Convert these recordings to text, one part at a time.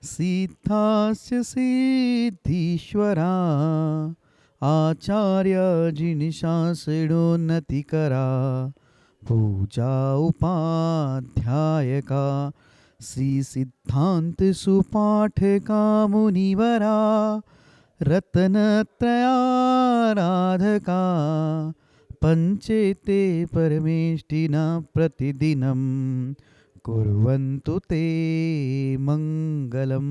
सिद्धास्य सिद्धीश्वरा आचार्य जिनिशासिडोन्नतिकरा पूजा उपाध्यायका श्री सिद्धांत सुपाठका मुनिवरा रत्नत्रयाराधका पंचेते परमेष्टिना प्रतिदिनं कुर्वन्तु ते मंगलम।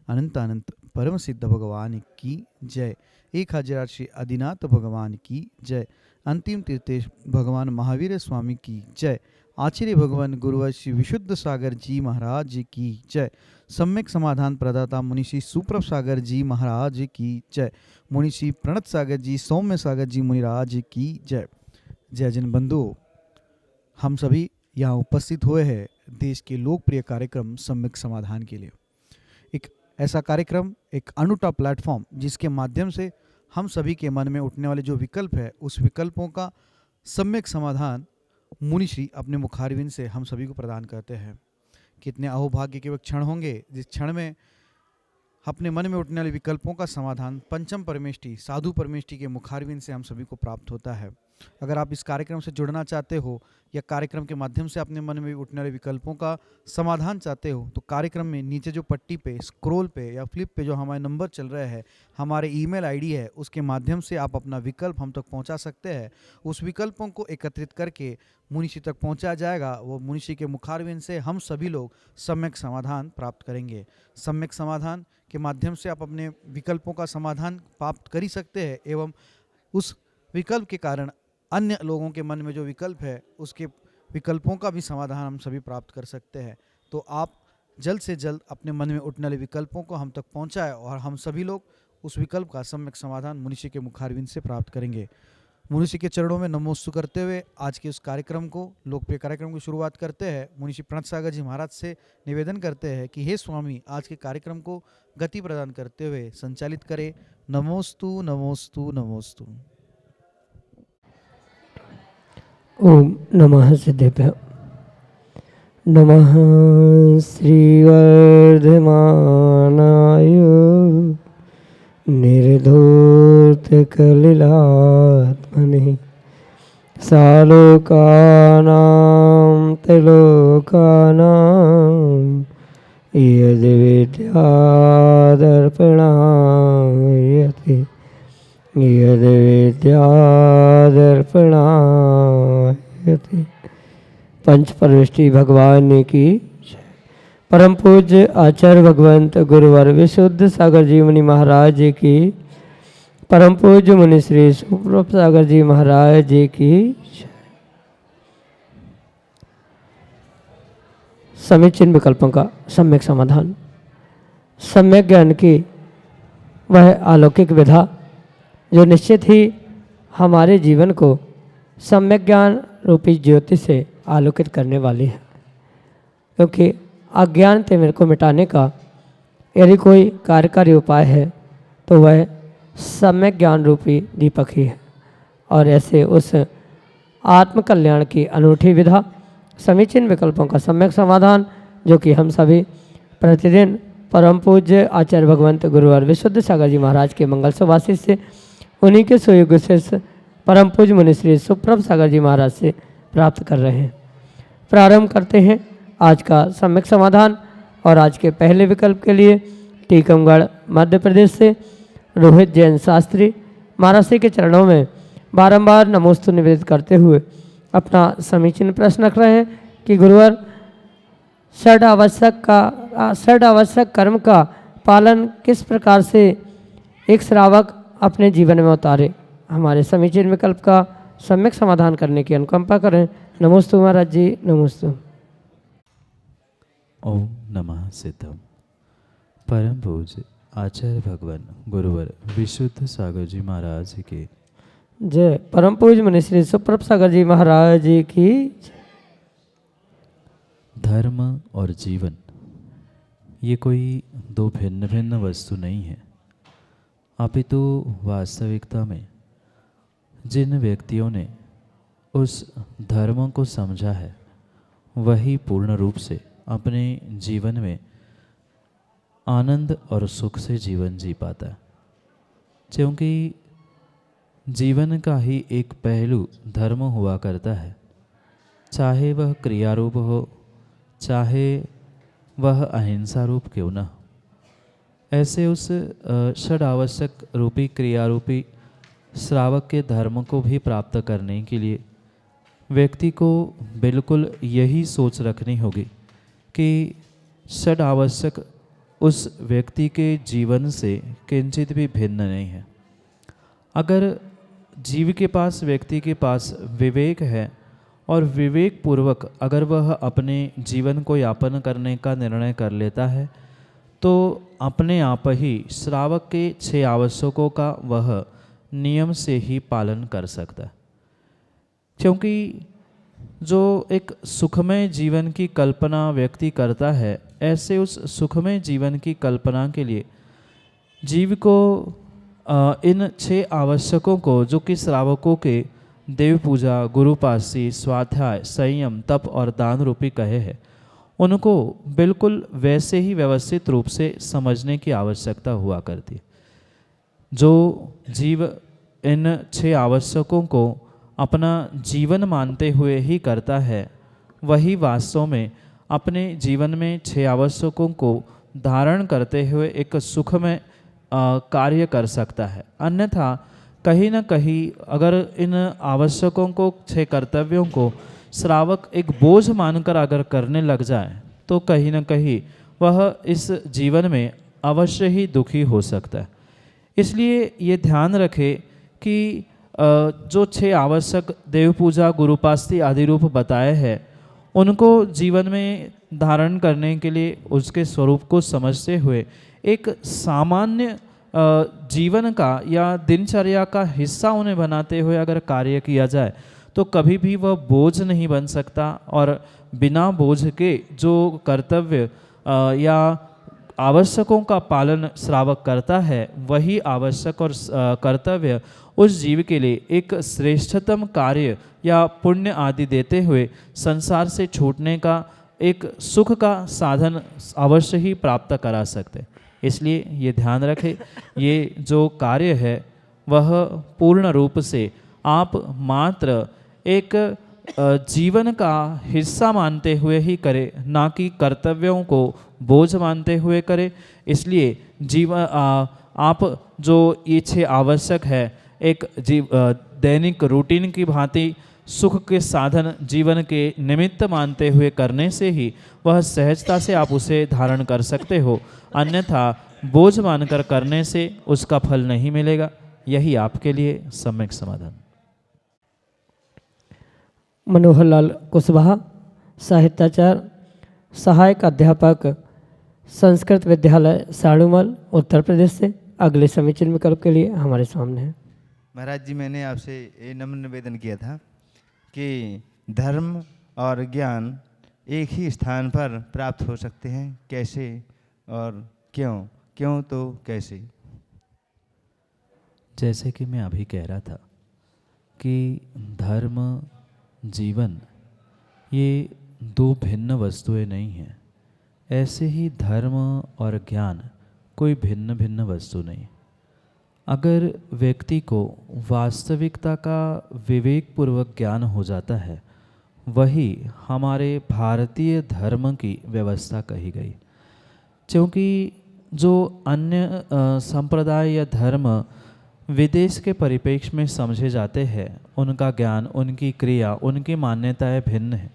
अनंत अनंत परम सिद्ध भगवान की जय। 1000 श्री आदिनाथ भगवान की जय। अंतिम तीर्थेश भगवान महावीर स्वामी की जय। आचार्य भगवान गुरुवर श्री विशुद्ध सागर जी महाराज की जय। सम्यक समाधान प्रदाता मुनिषि सुप्रभ सागर जी महाराज की जय। मुनिषि प्रणत सागर जी सौम्य सागर जी मुनिराज की जय। जय जन बंधुओं, हम सभी यहाँ उपस्थित हुए हैं देश के लोकप्रिय कार्यक्रम सम्यक समाधान के लिए। एक ऐसा कार्यक्रम, एक अनूठा प्लेटफॉर्म जिसके माध्यम से हम सभी के मन में उठने वाले जो विकल्प है उस विकल्पों का सम्यक समाधान मुनिश्री अपने मुखारविंद से हम सभी को प्रदान करते हैं। कितने अहोभाग्य के वह क्षण होंगे जिस क्षण में अपने मन में उठने वाले विकल्पों का समाधान पंचम परमेष्टि साधु परमेष्टि के मुखारविंद से हम सभी को प्राप्त होता है। अगर आप इस कार्यक्रम से जुड़ना चाहते हो या कार्यक्रम के माध्यम से अपने मन में उठने वाले विकल्पों का समाधान चाहते हो तो कार्यक्रम में नीचे जो पट्टी पे स्क्रॉल पे या फ्लिप पे जो हमारे नंबर चल रहे हैं, हमारे ईमेल आईडी है, उसके माध्यम से आप अपना विकल्प हम तक पहुंचा सकते हैं। उस विकल्पों को एकत्रित करके मुनिषी तक पहुंचाया जाएगा। वो मुनिषी के मुखारविंद से हम सभी लोग सम्यक समाधान प्राप्त करेंगे। सम्यक समाधान के माध्यम से आप अपने विकल्पों का समाधान प्राप्त कर ही सकते हैं एवं उस विकल्प के कारण अन्य लोगों के मन में जो विकल्प है उसके विकल्पों का भी समाधान हम सभी प्राप्त कर सकते हैं। तो आप जल्द से जल्द अपने मन में उठने वाले विकल्पों को हम तक पहुंचाएं और हम सभी लोग उस विकल्प का सम्यक समाधान मुनिषी के मुखारविंद से प्राप्त करेंगे। मुनिषी के चरणों में नमोस्तु करते हुए आज के उस कार्यक्रम को, लोकप्रिय कार्यक्रम की शुरुआत करते हैं। मुनिषी प्रणत सागर जी महाराज से निवेदन करते हैं कि हे स्वामी, आज के कार्यक्रम को गति प्रदान करते हुए संचालित करें। नमोस्तु नमोस्तु नमोस्तु। ओम नमः सिद्धेभ्य। नमः श्रीवर्धमानाय निर्धूतकलिलात्मने सालोकानां त्रिलोकानां यद्विद्यादर्पणायते यद्विद्यादर्पणायते। पंच परमेष्टि भगवान की जय। परम पूज्य आचार्य भगवंत गुरुवर विशुद्ध सागर जी मुनि महाराज जी की, परम पूज्य मुनि श्री सुप्रभ सागर जी महाराज जी की जय। समीचीन विकल्पों का सम्यक समाधान। सम्यक ज्ञान की वह अलौकिक विधा जो निश्चित ही हमारे जीवन को सम्यक ज्ञान रूपी ज्योति से आलोकित करने वाली है। क्योंकि अज्ञान ते मेरे को मिटाने का यदि कोई कार्यकारी उपाय है तो वह सम्यक ज्ञान रूपी दीपक ही है। और ऐसे उस आत्मकल्याण की अनूठी विधा, समीचीन विकल्पों का सम्यक समाधान जो कि हम सभी प्रतिदिन परम पूज्य आचार्य भगवंत गुरुवर विशुद्ध सागर जी महाराज के मंगल सुभाषित से, उन्हीं के सुयुग से परम पूज्य मुनि श्री सुप्रभ सागर जी महाराज से प्राप्त कर रहे हैं। प्रारंभ करते हैं आज का सम्यक समाधान। और आज के पहले विकल्प के लिए टीकमगढ़ मध्य प्रदेश से रोहित जैन शास्त्री महाराज के चरणों में बारंबार नमोस्तु निवेदित करते हुए अपना समीचीन प्रश्न रख रहे हैं कि गुरुवर षड आवश्यक कर्म का पालन किस प्रकार से एक श्रावक अपने जीवन में उतारे। हमारे समीचीन विकल्प का सम्यक समाधान करने की अनुकंपा करें। नमोस्तु महाराज जी, नमोस्तु। ओम नमः सिद्धम। परम पूज्य आचार्य भगवान गुरुवर विशुद्ध सागर जी महाराज के जय। परम पूज्य मुनि श्री सुप्रभ सागर जी महाराज जी की जय। धर्म और जीवन ये कोई दो भिन्न भिन्न वस्तु नहीं है, अपितु वास्तविकता में जिन व्यक्तियों ने उस धर्म को समझा है वही पूर्ण रूप से अपने जीवन में आनंद और सुख से जीवन जी पाता है। क्योंकि जीवन का ही एक पहलू धर्म हुआ करता है, चाहे वह क्रियारूप हो, चाहे वह अहिंसा रूप क्यों न हो। ऐसे उस षड आवश्यक रूपी क्रियारूपी श्रावक के धर्म को भी प्राप्त करने के लिए व्यक्ति को बिल्कुल यही सोच रखनी होगी कि षड आवश्यक उस व्यक्ति के जीवन से किंचित भी भिन्न नहीं है। अगर जीव के पास, व्यक्ति के पास विवेक है और विवेक पूर्वक अगर वह अपने जीवन को यापन करने का निर्णय कर लेता है, तो अपने आप ही श्रावक के 6 आवश्यकों का वह नियम से ही पालन कर सकता है। क्योंकि जो एक सुखमय जीवन की कल्पना व्यक्ति करता है, ऐसे उस सुखमय जीवन की कल्पना के लिए जीव को इन 6 आवश्यकों को, जो कि श्रावकों के देव पूजा, गुरुपासी, स्वाध्याय, संयम, तप और दान रूपी कहे हैं, उनको बिल्कुल वैसे ही व्यवस्थित रूप से समझने की आवश्यकता हुआ करती है। जो जीव इन 6 आवश्यकों को अपना जीवन मानते हुए ही करता है, वही वास्तव में अपने जीवन में 6 आवश्यकों को धारण करते हुए एक सुखमय कार्य कर सकता है। अन्यथा कहीं न कहीं अगर इन आवश्यकों को, 6 कर्तव्यों को श्रावक एक बोझ मानकर अगर करने लग जाए, तो कहीं न कहीं वह इस जीवन में अवश्य ही दुखी हो सकता है। इसलिए ये ध्यान रखे कि जो 6 आवश्यक देव पूजा, गुरुपास्ती आदि रूप बताए हैं, उनको जीवन में धारण करने के लिए उसके स्वरूप को समझते हुए एक सामान्य जीवन का या दिनचर्या का हिस्सा उन्हें बनाते हुए अगर कार्य किया जाए, तो कभी भी वह बोझ नहीं बन सकता। और बिना बोझ के जो कर्तव्य या आवश्यकों का पालन श्रावक करता है, वही आवश्यक और कर्तव्य उस जीव के लिए एक श्रेष्ठतम कार्य या पुण्य आदि देते हुए संसार से छूटने का एक सुख का साधन अवश्य ही प्राप्त करा सकते। इसलिए ये ध्यान रखें, ये जो कार्य है वह पूर्ण रूप से आप मात्र एक जीवन का हिस्सा मानते हुए ही करें, ना कि कर्तव्यों को बोझ मानते हुए करें। इसलिए जीवन आप जो ये 6 आवश्यक है, एक दैनिक रूटीन की भांति सुख के साधन जीवन के निमित्त मानते हुए करने से ही वह सहजता से आप उसे धारण कर सकते हो। अन्यथा बोझ मानकर करने से उसका फल नहीं मिलेगा। यही आपके लिए सम्यक समाधान। मनोहर लाल कुशवाहा, साहित्याचार्य, सहायक अध्यापक, संस्कृत विद्यालय साड़ूमल, उत्तर प्रदेश से अगले समीचीन विकल्प के लिए हमारे सामने है। महाराज जी, मैंने आपसे ये नम्र निवेदन किया था कि धर्म और ज्ञान एक ही स्थान पर प्राप्त हो सकते हैं, कैसे और क्यों? क्यों तो कैसे? जैसे कि मैं अभी कह रहा था कि धर्म, जीवन ये 2 भिन्न वस्तुएं नहीं हैं। ऐसे ही धर्म और ज्ञान कोई भिन्न भिन्न वस्तु नहीं। अगर व्यक्ति को वास्तविकता का विवेकपूर्वक ज्ञान हो जाता है, वही हमारे भारतीय धर्म की व्यवस्था कही गई। क्योंकि जो अन्य संप्रदाय या धर्म विदेश के परिप्रेक्ष्य में समझे जाते हैं, उनका ज्ञान, उनकी क्रिया, उनकी मान्यताएं भिन्न हैं।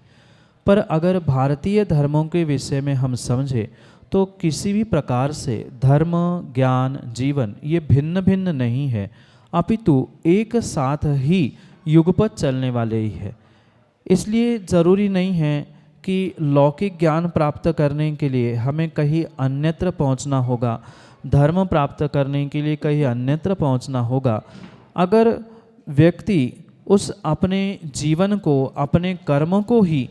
पर अगर भारतीय धर्मों के विषय में हम समझें, तो किसी भी प्रकार से धर्म, ज्ञान, जीवन ये भिन्न भिन्न नहीं है, अपितु एक साथ ही युगपत चलने वाले ही है। इसलिए ज़रूरी नहीं है कि लौकिक ज्ञान प्राप्त करने के लिए हमें कहीं अन्यत्र पहुंचना होगा, धर्म प्राप्त करने के लिए कहीं अन्यत्र पहुंचना होगा। अगर व्यक्ति उस अपने जीवन को, अपने कर्म को ही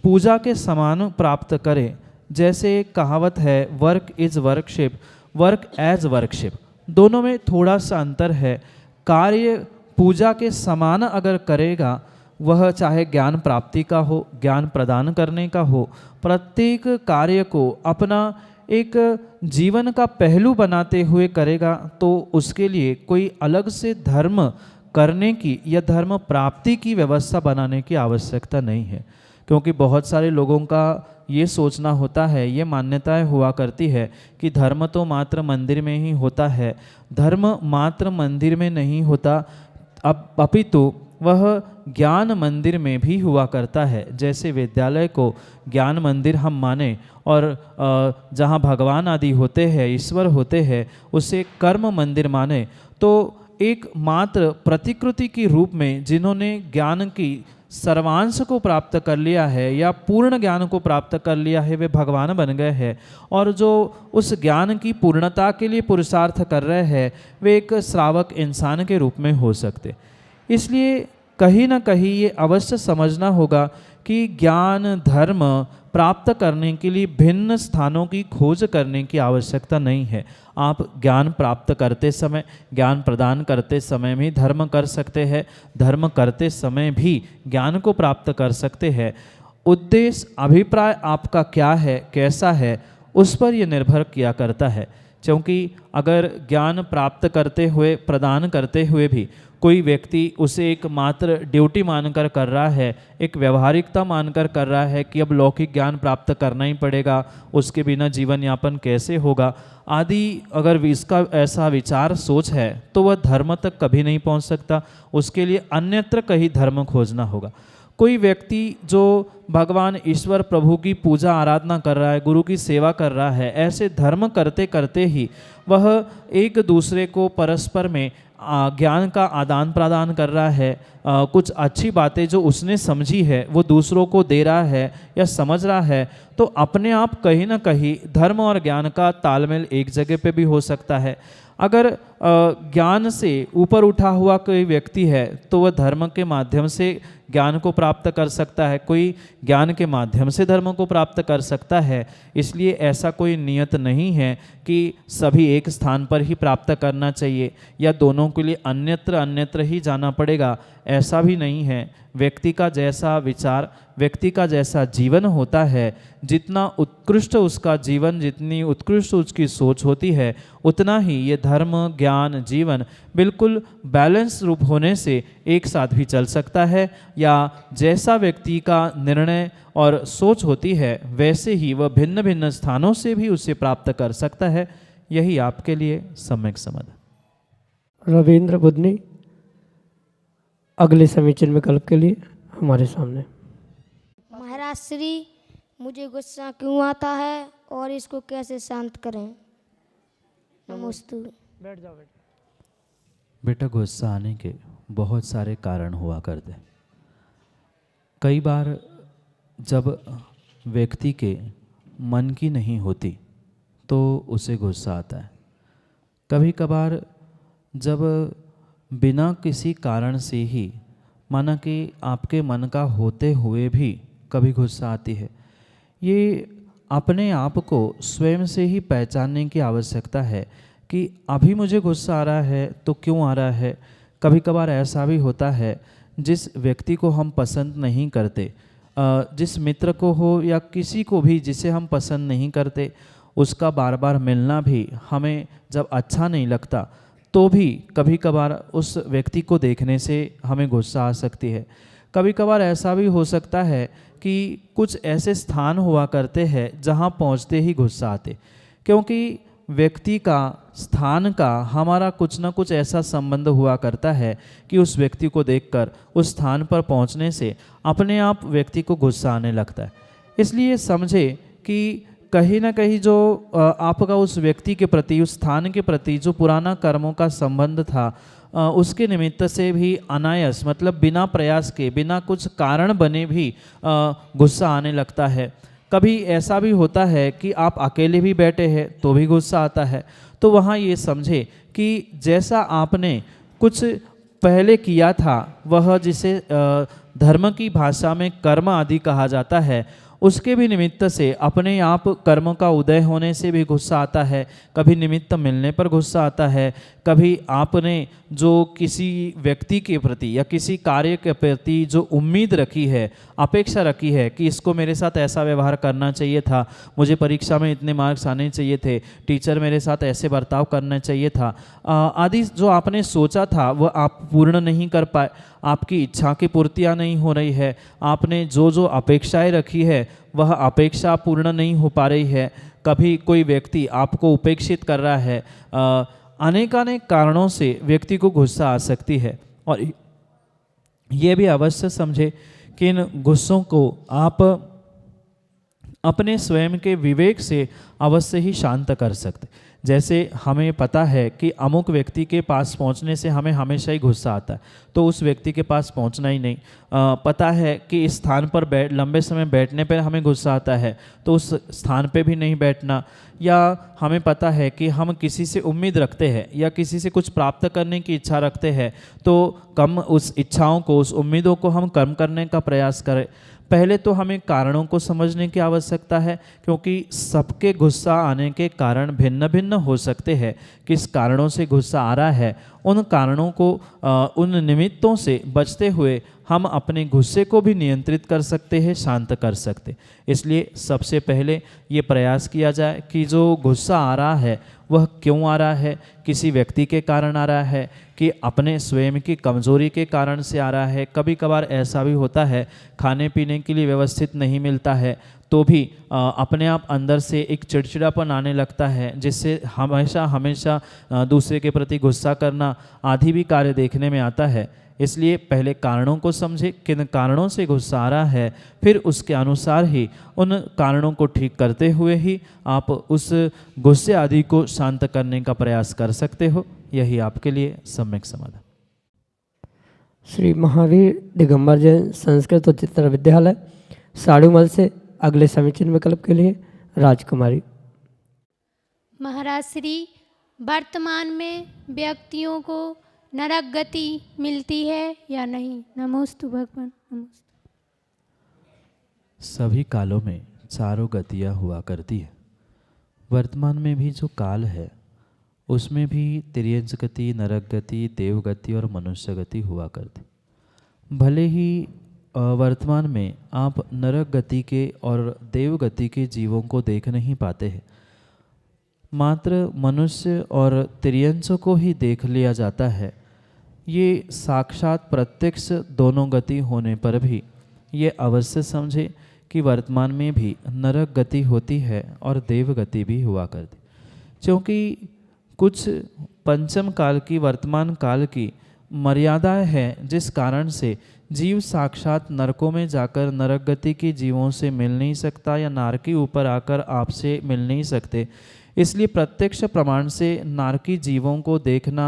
पूजा के समान प्राप्त करे, जैसे कहावत है, work is worship, work as worship, दोनों में थोड़ा सा अंतर है। कार्य पूजा के समान अगर करेगा, वह चाहे ज्ञान प्राप्ति का हो, ज्ञान प्रदान करने का हो, प्रत्येक कार्य को अपना एक जीवन का पहलू बनाते हुए करेगा तो उसके लिए कोई अलग से धर्म करने की या धर्म प्राप्ति की व्यवस्था बनाने की आवश्यकता नहीं है। क्योंकि बहुत सारे लोगों का ये सोचना होता है, ये मान्यताएं हुआ करती है कि धर्म तो मात्र मंदिर में ही होता है। धर्म मात्र मंदिर में नहीं होता, अपितु वह ज्ञान मंदिर में भी हुआ करता है। जैसे विद्यालय को ज्ञान मंदिर हम माने और जहाँ भगवान आदि होते हैं, ईश्वर होते हैं, उसे कर्म मंदिर माने, तो एक मात्र प्रतिकृति के रूप में जिन्होंने ज्ञान की सर्वांश को प्राप्त कर लिया है या पूर्ण ज्ञान को प्राप्त कर लिया है, वे भगवान बन गए हैं। और जो उस ज्ञान की पूर्णता के लिए पुरुषार्थ कर रहे हैं, वे एक श्रावक इंसान के रूप में हो सकते। इसलिए कहीं ना कहीं ये अवश्य समझना होगा कि ज्ञान धर्म प्राप्त करने के लिए भिन्न स्थानों की खोज करने की आवश्यकता नहीं है। आप ज्ञान प्राप्त करते समय, ज्ञान प्रदान करते समय भी धर्म कर सकते हैं, धर्म करते समय भी ज्ञान को प्राप्त कर सकते हैं। उद्देश्य, अभिप्राय आपका क्या है, कैसा है, उस पर यह निर्भर किया करता है। क्योंकि अगर ज्ञान प्राप्त करते हुए, प्रदान करते हुए भी कोई व्यक्ति उसे एक मात्र ड्यूटी मानकर कर रहा है, एक व्यवहारिकता मानकर कर रहा है कि अब लौकिक ज्ञान प्राप्त करना ही पड़ेगा, उसके बिना जीवन यापन कैसे होगा आदि, अगर इसका ऐसा विचार सोच है तो वह धर्म तक कभी नहीं पहुंच सकता। उसके लिए अन्यत्र कहीं धर्म खोजना होगा। कोई व्यक्ति जो भगवान ईश्वर प्रभु की पूजा आराधना कर रहा है, गुरु की सेवा कर रहा है, ऐसे धर्म करते करते ही वह एक दूसरे को परस्पर में ज्ञान का आदान प्रदान कर रहा है। कुछ अच्छी बातें जो उसने समझी है वो दूसरों को दे रहा है या समझ रहा है, तो अपने आप कहीं ना कहीं धर्म और ज्ञान का तालमेल एक जगह पे भी हो सकता है। अगर ज्ञान से ऊपर उठा हुआ कोई व्यक्ति है तो वह धर्म के माध्यम से ज्ञान को प्राप्त कर सकता है, कोई ज्ञान के माध्यम से धर्म को प्राप्त कर सकता है। इसलिए ऐसा कोई नियत नहीं है कि सभी एक स्थान पर ही प्राप्त करना चाहिए या दोनों के लिए अन्यत्र अन्यत्र ही जाना पड़ेगा, ऐसा भी नहीं है। व्यक्ति का जैसा विचार, व्यक्ति का जैसा जीवन होता है, जितना उत्कृष्ट उसका जीवन, जितनी उत्कृष्ट उसकी सोच होती है, उतना ही ये धर्म ज्ञान जीवन बिल्कुल बैलेंस रूप होने से एक साथ भी चल सकता है। या जैसा व्यक्ति का निर्णय और सोच होती है वैसे ही वह भिन्न भिन्न स्थानों से भी उसे प्राप्त कर सकता है। यही आपके लिए सम्यक समाधान। रविंद्र बुद्धनी अगले समीचीन विकल्प के लिए हमारे सामने। महाराज श्री, मुझे गुस्सा क्यों आता है और इसको कैसे शांत करें? नमोस्तु। बैठ जाओ बेटा। बेटा, गुस्सा आने के बहुत सारे कारण हुआ करते हैं। कई बार जब व्यक्ति के मन की नहीं होती तो उसे गुस्सा आता है। कभी कभार जब बिना किसी कारण से ही, माना कि आपके मन का होते हुए भी कभी गुस्सा आती है। ये अपने आप को स्वयं से ही पहचानने की आवश्यकता है कि अभी मुझे गुस्सा आ रहा है तो क्यों आ रहा है। कभी कभार ऐसा भी होता है, जिस व्यक्ति को हम पसंद नहीं करते, जिस मित्र को हो या किसी को भी जिसे हम पसंद नहीं करते, उसका बार बार मिलना भी हमें जब अच्छा नहीं लगता तो भी कभी कभार उस व्यक्ति को देखने से हमें गुस्सा आ सकती है। कभी कभार ऐसा भी हो सकता है कि कुछ ऐसे स्थान हुआ करते हैं जहां पहुंचते ही गुस्सा आते, क्योंकि व्यक्ति का, स्थान का हमारा कुछ ना कुछ ऐसा संबंध हुआ करता है कि उस व्यक्ति को देखकर उस स्थान पर पहुंचने से अपने आप व्यक्ति को गुस्सा आने लगता है। इसलिए समझे कि कहीं ना कहीं जो आपका उस व्यक्ति के प्रति, उस स्थान के प्रति जो पुराना कर्मों का संबंध था, उसके निमित्त से भी अनायास, मतलब बिना प्रयास के, बिना कुछ कारण बने भी गुस्सा आने लगता है। कभी ऐसा भी होता है कि आप अकेले भी बैठे हैं तो भी गुस्सा आता है। तो वहाँ ये समझे कि जैसा आपने कुछ पहले किया था, वह जिसे धर्म की भाषा में कर्म आदि कहा जाता है, उसके भी निमित्त से अपने आप कर्म का उदय होने से भी गुस्सा आता है, कभी निमित्त मिलने पर गुस्सा आता है, कभी आपने जो किसी व्यक्ति के प्रति या किसी कार्य के प्रति जो उम्मीद रखी है, अपेक्षा रखी है कि इसको मेरे साथ ऐसा व्यवहार करना चाहिए था, मुझे परीक्षा में इतने मार्क्स आने चाहिए थे, टीचर मेरे साथ ऐसे बर्ताव करना चाहिए था, आदि जो आपने सोचा था वह आप पूर्ण नहीं कर पाए, आपकी इच्छा की पूर्तियाँ नहीं हो रही है, आपने जो जो अपेक्षाएं रखी है वह अपेक्षा पूर्ण नहीं हो पा रही है, कभी कोई व्यक्ति आपको उपेक्षित कर रहा है, अनेकानेक कारणों से व्यक्ति को गुस्सा आ सकती है। और ये भी अवश्य समझे कि इन गुस्सों को आप अपने स्वयं के विवेक से अवश्य ही शांत कर सकते। जैसे हमें पता है कि अमुक व्यक्ति के पास पहुंचने से हमें हमेशा ही गुस्सा आता है, तो उस व्यक्ति के पास पहुंचना ही नहीं। पता है कि इस स्थान पर लंबे समय बैठने पर हमें गुस्सा आता है, तो उस स्थान पे भी नहीं बैठना। या हमें पता है कि हम किसी से उम्मीद रखते हैं या किसी से कुछ प्राप्त करने की इच्छा रखते हैं, तो कम उस इच्छाओं को, उस उम्मीदों को हम कम करने का प्रयास करें। पहले तो हमें कारणों को समझने की आवश्यकता है, क्योंकि सबके गुस्सा आने के कारण भिन्न भिन्न हो सकते हैं। किस कारणों से गुस्सा आ रहा है, उन कारणों को, उन निमित्तों से बचते हुए हम अपने गुस्से को भी नियंत्रित कर सकते हैं, शांत कर सकते। इसलिए सबसे पहले ये प्रयास किया जाए कि जो गुस्सा आ रहा है वह क्यों आ रहा है, किसी व्यक्ति के कारण आ रहा है कि अपने स्वयं की कमजोरी के कारण से आ रहा है। कभी कभार ऐसा भी होता है, खाने पीने के लिए व्यवस्थित नहीं मिलता है तो भी अपने आप अंदर से एक चिड़चिड़ापन आने लगता है, जिससे हमेशा हमेशा दूसरे के प्रति गुस्सा करना आदि भी कार्य देखने में आता है। इसलिए पहले कारणों को समझे, किन कारणों से गुस्सा आ रहा है, फिर उसके अनुसार ही उन कारणों को ठीक करते हुए ही आप उस गुस्से आदि को शांत करने का प्रयास कर सकते हो। यही आपके लिए सम्यक समाधान। श्री महावीर दिगंबर जैन संस्कृत उच्चतर विद्यालय साड़ूमल से अगले समीचीन विकल्प के लिए राजकुमारी। महाराज श्री, वर्तमान में व्यक्तियों को नरक गति मिलती है या नहीं? नमोस्तु भगवान। नमोस्तु। सभी कालों में चारों गतियाँ हुआ करती है। वर्तमान में भी जो काल है उसमें भी तिर्यंच गति, नरक गति, देव गति और मनुष्य गति हुआ करती। भले ही वर्तमान में आप नरक गति के और देव गति के जीवों को देख नहीं पाते हैं, मात्र मनुष्य और तिर्यंचों को ही देख लिया जाता है। ये साक्षात प्रत्यक्ष दोनों गति होने पर भी ये अवश्य समझे कि वर्तमान में भी नरक गति होती है और देव गति भी हुआ करती, क्योंकि कुछ पंचम काल की, वर्तमान काल की मर्यादाएं हैं, जिस कारण से जीव साक्षात नरकों में जाकर नरक गति के जीवों से मिल नहीं सकता या नारकी ऊपर आकर आपसे मिल नहीं सकते। इसलिए प्रत्यक्ष प्रमाण से नारकी जीवों को देखना,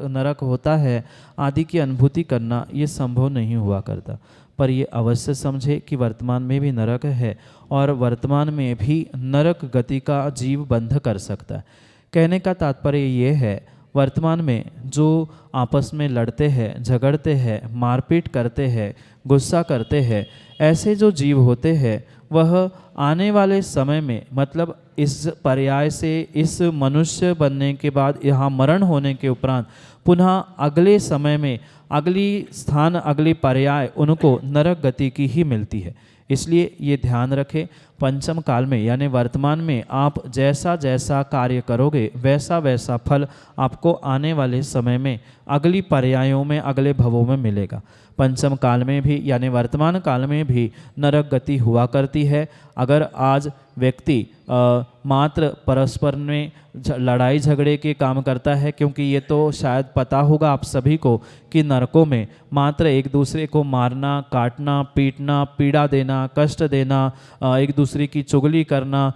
नरक होता है आदि की अनुभूति करना ये संभव नहीं हुआ करता। पर ये अवश्य समझे कि वर्तमान में भी नरक है और वर्तमान में भी नरक गति का जीव बंध कर सकता है। कहने का तात्पर्य ये है, वर्तमान में जो आपस में लड़ते हैं, झगड़ते हैं, मारपीट करते हैं, गुस्सा करते हैं, ऐसे जो जीव होते हैं वह आने वाले समय में, मतलब इस पर्याय से, इस मनुष्य बनने के बाद, यहाँ मरण होने के उपरांत पुनः अगले समय में, अगली स्थान, अगली पर्याय उनको नरक गति की ही मिलती है। इसलिए ये ध्यान रखें, पंचम काल में यानी वर्तमान में आप जैसा जैसा कार्य करोगे वैसा वैसा फल आपको आने वाले समय में, अगली पर्यायों में, अगले भवों में मिलेगा। पंचम काल में भी यानी वर्तमान काल में भी नरक गति हुआ करती है। अगर आज व्यक्ति मात्र परस्पर में लड़ाई झगड़े के काम करता है, क्योंकि ये तो शायद पता होगा आप सभी को कि नरकों में मात्र एक दूसरे को मारना, काटना, पीटना, पीड़ा देना, कष्ट देना, एक दूसरे की चुगली करना,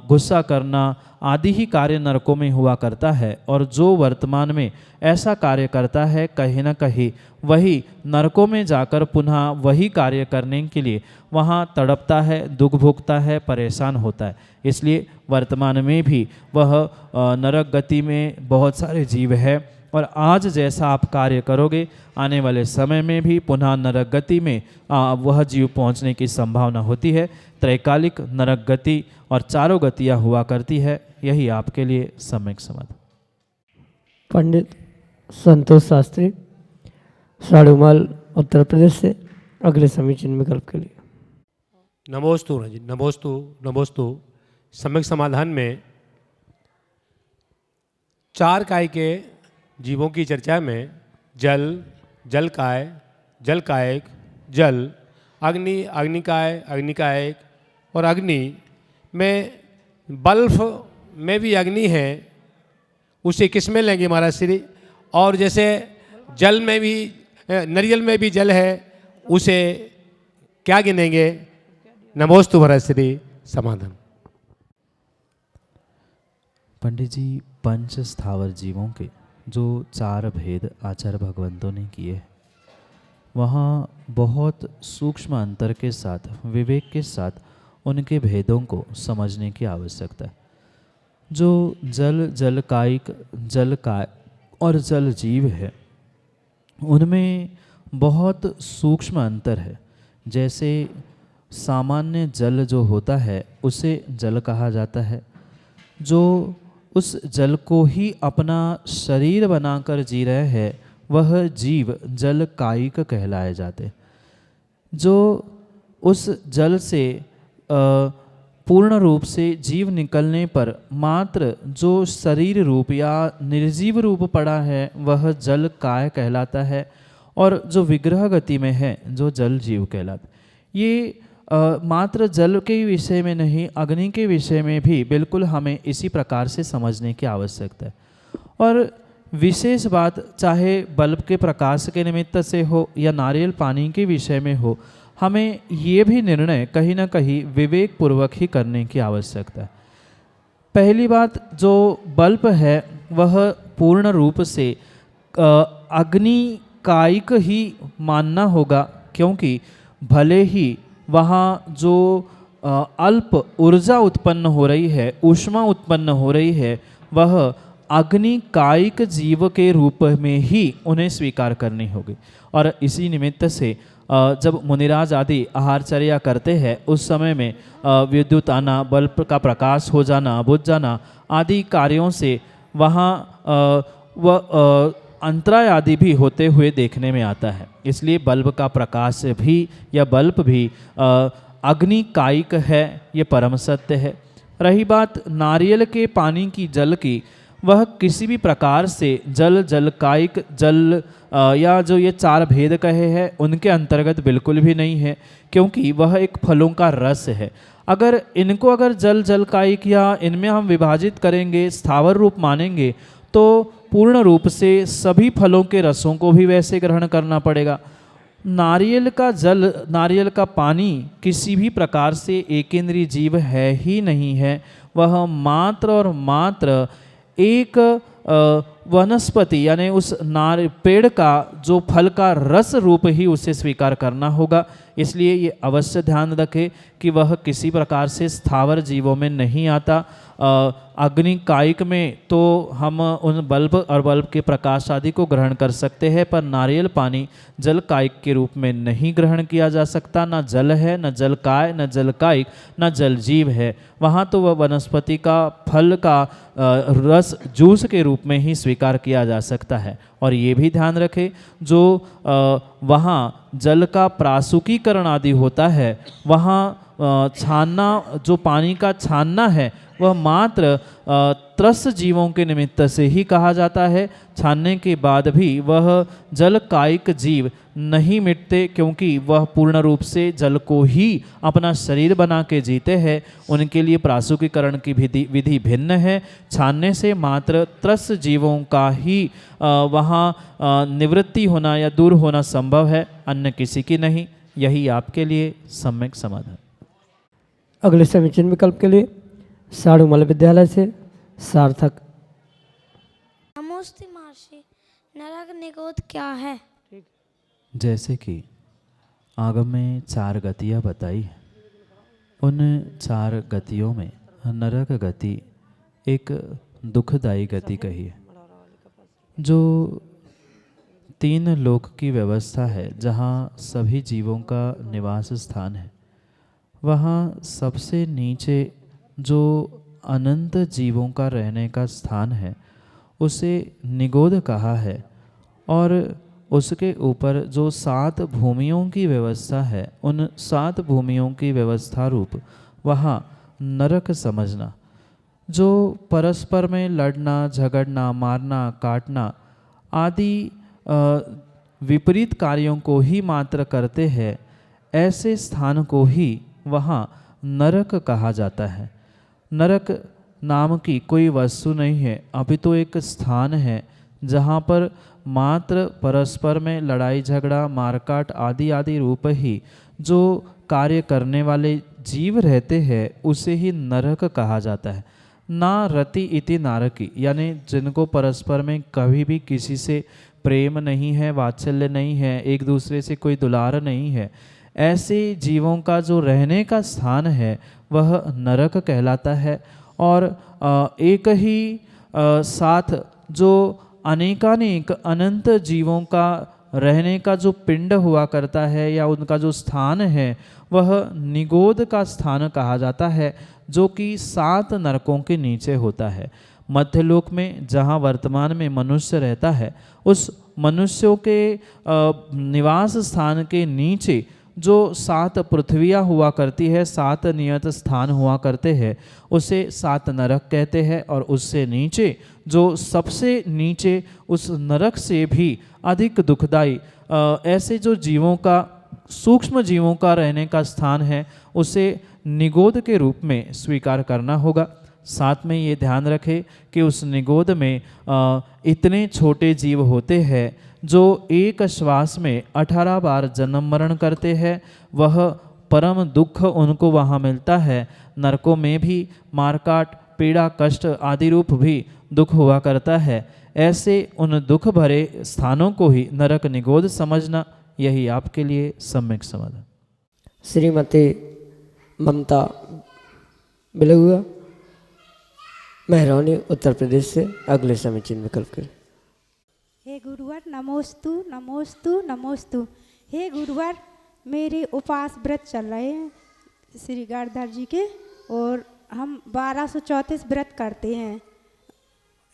गुस्सा करना आदि ही कार्य नरकों में हुआ करता है। और जो वर्तमान में ऐसा कार्य करता है, कहीं ना कहीं वही नरकों में जाकर पुनः वही कार्य करने के लिए वहाँ तड़पता है, दुख भोगता है, परेशान होता है। इसलिए वर्तमान में भी वह नरक गति में बहुत सारे जीव है और आज जैसा आप कार्य करोगे आने वाले समय में भी पुनः नरक गति में वह जीव पहुंचने की संभावना होती है। त्रैकालिक नरक गति और चारों गतियां हुआ करती है। यही आपके लिए सम्यक समाधान। पंडित संतोष शास्त्री, साड़ूमाल, उत्तर प्रदेश से अगले समीचीन विकल्प के लिए। नमोस्तु जी, नमोस्तु नमोस्तु। सम्यक समाधान में चार काय के जीवों की चर्चा में जल, जल काय, जल कायक, जल, अग्नि, अग्निकाय, अग्निकायक और अग्नि में बल्ब में भी अग्नि है, उसे किस में लेंगे महाराज श्री? और जैसे जल में भी, नारियल में भी जल है, उसे क्या गिनेंगे? नमोस्तु महाराज श्री। समाधान। पंडित जी, पंच स्थावर जीवों के जो चार भेद आचार्य भगवंतों ने किए हैं, वहाँ बहुत सूक्ष्म अंतर के साथ, विवेक के साथ उनके भेदों को समझने की आवश्यकता है। जो जल, जल कायिक, जल काय और जल जीव है, उनमें बहुत सूक्ष्म अंतर है। जैसे सामान्य जल जो होता है उसे जल कहा जाता है, जो उस जल को ही अपना शरीर बनाकर जी रहे हैं वह जीव जल कायिक कहलाए जाते। जो उस जल से पूर्ण रूप से जीव निकलने पर मात्र जो शरीर रूप या निर्जीव रूप पड़ा है वह जल काय कहलाता है, और जो विग्रह गति में है जो जल जीव कहलाता। ये मात्र जल के विषय में नहीं, अग्नि के विषय में भी बिल्कुल हमें इसी प्रकार से समझने की आवश्यकता है। और विशेष बात चाहे बल्ब के प्रकाश के निमित्त से हो या नारियल पानी के विषय में हो, हमें ये भी निर्णय कहीं ना कहीं विवेक पूर्वक ही करने की आवश्यकता है। पहली बात, जो बल्ब है वह पूर्ण रूप से अग्नि कायिक ही मानना होगा, क्योंकि भले ही वहाँ जो अल्प ऊर्जा उत्पन्न हो रही है, ऊष्मा उत्पन्न हो रही है, वह अग्नि कायिक जीव के रूप में ही उन्हें स्वीकार करनी होगी। और इसी निमित्त से जब मुनिराज आदि आहारचर्या करते हैं उस समय में विद्युत आना, बल्ब का प्रकाश हो जाना, बुझ जाना आदि कार्यों से वहाँ वह अंतराय आदि भी होते हुए देखने में आता है। इसलिए बल्ब का प्रकाश भी या बल्ब भी अग्नि कायिक है, ये परम सत्य है। रही बात नारियल के पानी की, जल की, वह किसी भी प्रकार से जल, जल कायिक, जल या जो ये चार भेद कहे हैं उनके अंतर्गत बिल्कुल भी नहीं है, क्योंकि वह एक फलों का रस है। अगर जल, जल कायिक या इनमें हम विभाजित करेंगे, स्थावर रूप मानेंगे, तो पूर्ण रूप से सभी फलों के रसों को भी वैसे ग्रहण करना पड़ेगा। नारियल का जल, नारियल का पानी किसी भी प्रकार से एकेंद्रीय जीव है ही नहीं है, वह मात्र और मात्र एक वनस्पति यानी उस पेड़ का जो फल का रस रूप ही उसे स्वीकार करना होगा। इसलिए ये अवश्य ध्यान रखें कि वह किसी प्रकार से स्थावर जीवों में नहीं आता। अग्नि कायिक में तो हम उन बल्ब और बल्ब के प्रकाश आदि को ग्रहण कर सकते हैं, पर नारियल पानी जल कायिक के रूप में नहीं ग्रहण किया जा सकता। न जल है, न जल काय, न जल कायिक, न जल जीव है। वहाँ तो वह वनस्पति का फल का रस जूस के रूप में ही स्वीकार किया जा सकता है। और ये भी ध्यान रखें, जो वहाँ जल का प्रासुकीकरण आदि होता है, वहाँ छानना, जो पानी का छानना है वह मात्र त्रस्त जीवों के निमित्त से ही कहा जाता है। छानने के बाद भी वह जल कायिक जीव नहीं मिटते, क्योंकि वह पूर्ण रूप से जल को ही अपना शरीर बना के जीते हैं। उनके लिए प्रासुकीकरण की विधि भिन्न है। छानने से मात्र त्रस्त जीवों का ही वहाँ निवृत्ति होना या दूर होना संभव है, अन्य किसी की नहीं। यही आपके लिए सम्यक समाधान। अगले समीचीन विकल्प के लिए साड़ूमाल विद्यालय से सार्थक। नमोस्ते महर्षि, नरक निगोद क्या है? जैसे कि आगम में चार गतियाँ बताई हैं, उन चार गतियों में नरक गति एक दुखदायी गति कही है। जो 3 लोक की व्यवस्था है, जहाँ सभी जीवों का निवास स्थान है, वहाँ सबसे नीचे जो अनंत जीवों का रहने का स्थान है उसे निगोद कहा है। और उसके ऊपर जो 7 भूमियों की व्यवस्था है, उन 7 भूमियों की व्यवस्था रूप वहाँ नरक समझना। जो परस्पर में लड़ना, झगड़ना, मारना, काटना आदि विपरीत कार्यों को ही मात्र करते हैं, ऐसे स्थान को ही वहाँ नरक कहा जाता है। नरक नाम की कोई वस्तु नहीं है, अभी तो एक स्थान है जहाँ पर मात्र परस्पर में लड़ाई झगड़ा, मारकाट आदि आदि रूप ही जो कार्य करने वाले जीव रहते हैं उसे ही नरक कहा जाता है। ना रति इति नारकी, यानी जिनको परस्पर में कभी भी किसी से प्रेम नहीं है, वात्सल्य नहीं है, एक दूसरे से कोई दुलार नहीं है, ऐसे जीवों का जो रहने का स्थान है वह नरक कहलाता है। और एक ही साथ जो अनेकानेक अनंत जीवों का रहने का जो पिंड हुआ करता है या उनका जो स्थान है वह निगोद का स्थान कहा जाता है, जो कि 7 नरकों के नीचे होता है। मध्यलोक में जहाँ वर्तमान में मनुष्य रहता है, उस मनुष्यों के निवास स्थान के नीचे जो 7 पृथ्वियाँ हुआ करती है, 7 नियत स्थान हुआ करते हैं, उसे 7 नरक कहते हैं। और उससे नीचे जो सबसे नीचे उस नरक से भी अधिक दुखदाई ऐसे जो जीवों का, सूक्ष्म जीवों का रहने का स्थान है, उसे निगोद के रूप में स्वीकार करना होगा। साथ में ये ध्यान रखें कि उस निगोद में इतने छोटे जीव होते हैं जो एक श्वास में 18 बार जन्म मरण करते हैं, वह परम दुख उनको वहाँ मिलता है। नरकों में भी मारकाट, पीड़ा, कष्ट आदि रूप भी दुख हुआ करता है। ऐसे उन दुख भरे स्थानों को ही नरक निगोद समझना, यही आपके लिए सम्यक समाधान। श्रीमती ममता बिलुआ, महरौनी, उत्तर प्रदेश से अगले समीचीन विकल्प करें। हे गुरुवर नमोस्तु नमोस्तु नमोस्तु। हे गुरुवर, मेरे उपवास व्रत चल रहे हैं श्री गारधर जी के, और हम 1234 व्रत करते हैं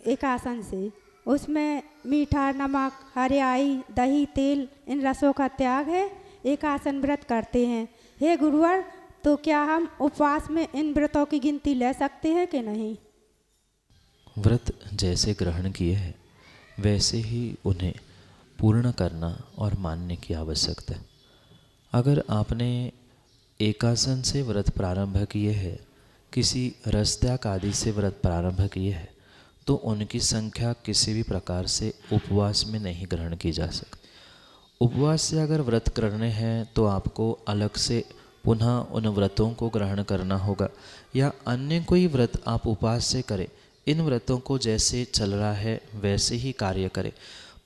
एक आसन से। उसमें मीठा, नमक, हरियाई, दही, तेल इन रसों का त्याग है। एक आसन व्रत करते हैं। हे गुरुवर, तो क्या हम उपवास में इन व्रतों की गिनती ले सकते हैं कि नहीं? व्रत जैसे ग्रहण किए हैं वैसे ही उन्हें पूर्ण करना और मानने की आवश्यकता है। अगर आपने एकासन से व्रत प्रारंभ किए हैं, किसी रस त्याग आदि से व्रत प्रारंभ किए हैं, तो उनकी संख्या किसी भी प्रकार से उपवास में नहीं ग्रहण की जा सकती। उपवास से अगर व्रत करने हैं तो आपको अलग से पुनः उन व्रतों को ग्रहण करना होगा, या अन्य कोई व्रत आप उपवास से करें। इन व्रतों को जैसे चल रहा है वैसे ही कार्य करें,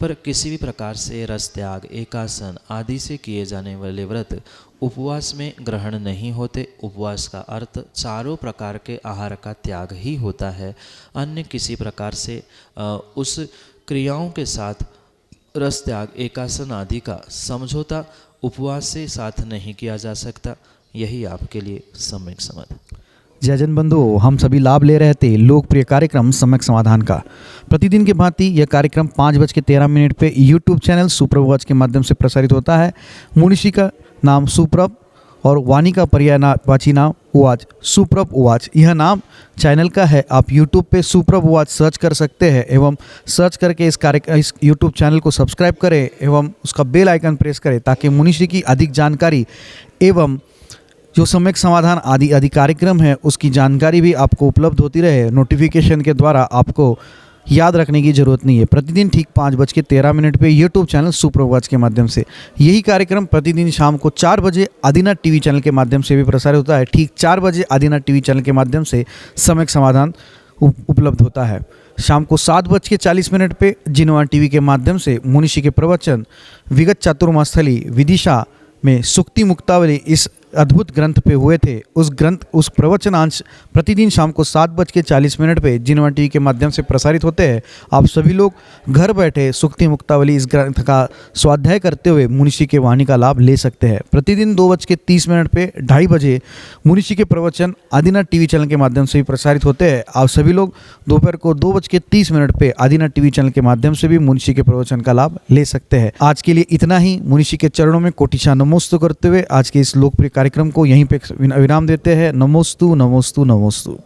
पर किसी भी प्रकार से रस त्याग, एकासन आदि से किए जाने वाले व्रत उपवास में ग्रहण नहीं होते। उपवास का अर्थ चारों प्रकार के आहार का त्याग ही होता है। अन्य किसी प्रकार से उस क्रियाओं के साथ रस त्याग, एकासन आदि का समझौता उपवास से साथ नहीं किया जा सकता। यही आपके लिए सम्यक समाधान। जय जन बंधुओं, हम सभी लाभ ले रहे थे लोकप्रिय कार्यक्रम सम्यक समाधान का। प्रतिदिन की भांति यह कार्यक्रम 5:13 पे यूट्यूब चैनल सुप्रभ वाच के माध्यम से प्रसारित होता है। मुनिषी का नाम सुप्रभ और वाणी का पर्यायवाची नाम उवाच, सुप्रभ उवाच यह नाम चैनल का है। आप यूट्यूब पे सुप्रभ उवाच सर्च कर सकते हैं एवं सर्च करके इस यूट्यूब चैनल को सब्सक्राइब करें एवं उसका बेल आइकन प्रेस करें, ताकि मुनिषी की अधिक जानकारी एवं जो सम्यक समाधान आदि कार्यक्रम है उसकी जानकारी भी आपको उपलब्ध होती रहे। नोटिफिकेशन के द्वारा आपको याद रखने की ज़रूरत नहीं है। प्रतिदिन ठीक 5:13 पे यूट्यूब चैनल सुप्रभ वाच के माध्यम से यही कार्यक्रम प्रतिदिन शाम को 4 बजे आदिनाथ टीवी चैनल के माध्यम से भी प्रसारित होता है। ठीक 4 बजे आदिनाथ टीवी चैनल के माध्यम से सम्यक समाधान उपलब्ध होता है। शाम को 7:40 पे जिनवान टीवी के माध्यम से मुनिषी के प्रवचन विगत चातुर्मास्थली विदिशा में सुक्ति मुक्तावली इस अद्भुत ग्रंथ पे हुए थे, उस प्रवचनांश प्रतिदिन शाम को 7:40 पे जिनवा टीवी के माध्यम से प्रसारित होते हैं। आप सभी लोग घर बैठे सुक्ति मुक्तावली इस ग्रंथ का स्वाध्याय करते हुए मुनिषी के वाणी का लाभ ले सकते हैं। प्रतिदिन 2:30 पे 2:30 बजे मुनिषी के प्रवचन आदिनाथ टीवी चैनल के माध्यम से भी प्रसारित होते हैं। आप सभी लोग दोपहर को 2:30 पे आदिनाथ टीवी चैनल के माध्यम से भी मुनिषी के प्रवचन का लाभ ले सकते हैं। आज के लिए इतना ही। मुनिषी के चरणों में कोटिशा नमोस्तु करते हुए आज के इस लोकप्रिय कार्यक्रम को यहीं पे विराम देते हैं। नमोस्तु नमोस्तु नमोस्तु।